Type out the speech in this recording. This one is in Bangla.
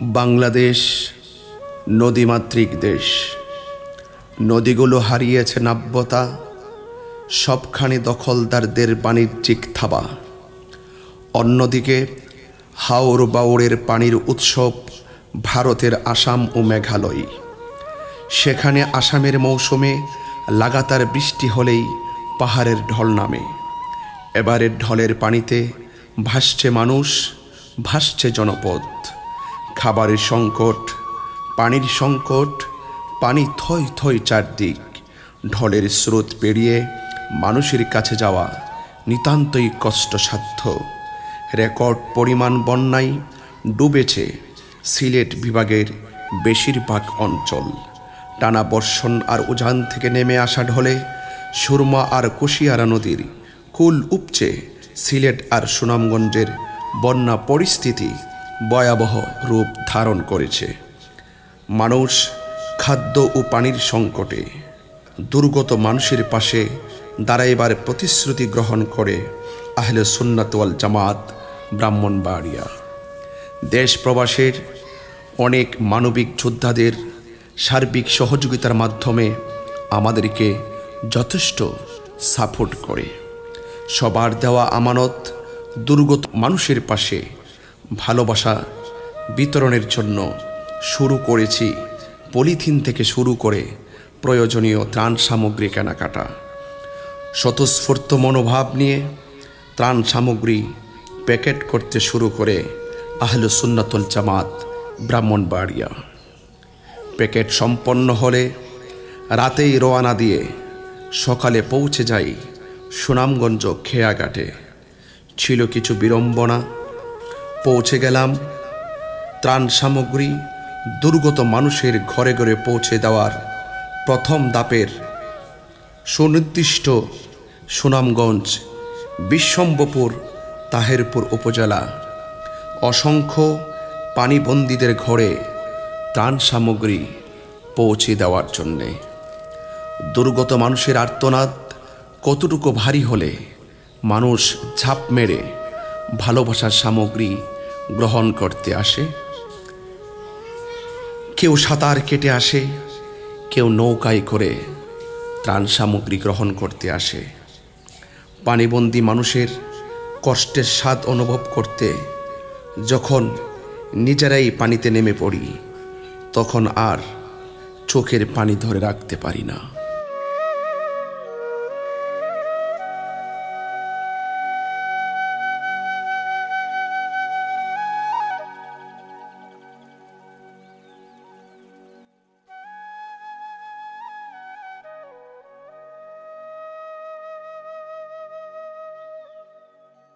বাংলাদেশ নদীমাতৃক দেশ। নদীগুলো হারিয়েছে নাব্যতা, সবখানে দখলদারদের বাণিজ্যিক থাবা। অন্যদিকে হাওর বাওড়ের পানির উৎসব ভারতের আসাম ও মেঘালয়। সেখানে আসামের মৌসুমে লাগাতার বৃষ্টি হলেই পাহাড়ের ঢল নামে। এবারের ঢলের পানিতে ভাসছে মানুষ, ভাসছে জনপদ। খাবারের সংকট, পানির সংকট, পানি থই থই চারদিক। ঢলের স্রোত পেরিয়ে মানুষের কাছে যাওয়া নিতান্তই কষ্টসাধ্য। রেকর্ড পরিমাণ বন্যায় ডুবেছে সিলেট বিভাগের বেশিরভাগ অঞ্চল। টানা বর্ষণ আর উজান থেকে নেমে আসা ঢলে সুরমা আর কুশিয়ারা নদীর কুল উপচে সিলেট আর সুনামগঞ্জের বন্যা পরিস্থিতি ভয়াবহ রূপ ধারণ করেছে। মানুষ খাদ্য ও পানির সংকটে। দুর্গত মানুষের পাশে দাঁড়াইবার প্রতিশ্রুতি গ্রহণ করে আহলে সুন্নাত ওয়াল জামাত ব্রাহ্মণবাড়িয়া। দেশ প্রবাসের অনেক মানবিক যোদ্ধাদের সার্বিক সহযোগিতার মাধ্যমে আমাদেরকে যথেষ্ট সাপোর্ট করে। সবার দেওয়া আমানত দুর্গত মানুষের পাশে ভালোবাসা বিতরণের জন্য শুরু করেছি পলিথিন থেকে শুরু করে প্রয়োজনীয় ত্রাণ সামগ্রী কেনাকাটা। স্বতঃস্ফূর্ত মনোভাব নিয়ে ত্রাণ সামগ্রী প্যাকেট করতে শুরু করে আহলে সুন্নাত ওয়াল জামাত ব্রাহ্মণবাড়িয়া। প্যাকেট সম্পন্ন হলে রাতেই রওনা দিয়ে সকালে পৌঁছে যাই সুনামগঞ্জ খেয়াঘাটে। ছিল কিছু বিড়ম্বনা, পৌঁছে গেলাম। ত্রাণ সামগ্রী দুর্গত মানুষের ঘরে ঘরে পৌঁছে দেওয়ার প্রথম ধাপের সুনির্দিষ্ট সুনামগঞ্জ, বিশ্বম্ভরপুর, তাহেরপুর উপজেলা অসংখ্য পানিবন্দীদের ঘরে ত্রাণ সামগ্রী পৌঁছে দেওয়ার জন্যে। দুর্গত মানুষের আর্তনাদ কতটুকু ভারী হলে মানুষ ঝাঁপ মেরে ভালোবাসার সামগ্রী গ্রহণ করতে আসে। কেউ সাঁতার কেটে আসে, কেউ নৌকায় করে ত্রাণ সামগ্রী গ্রহণ করতে আসে। পানিবন্দী মানুষের কষ্টের স্বাদ অনুভব করতে যখন নিজেরাই পানিতে নেমে পড়ি, তখন আর চোখের পানি ধরে রাখতে পারি না।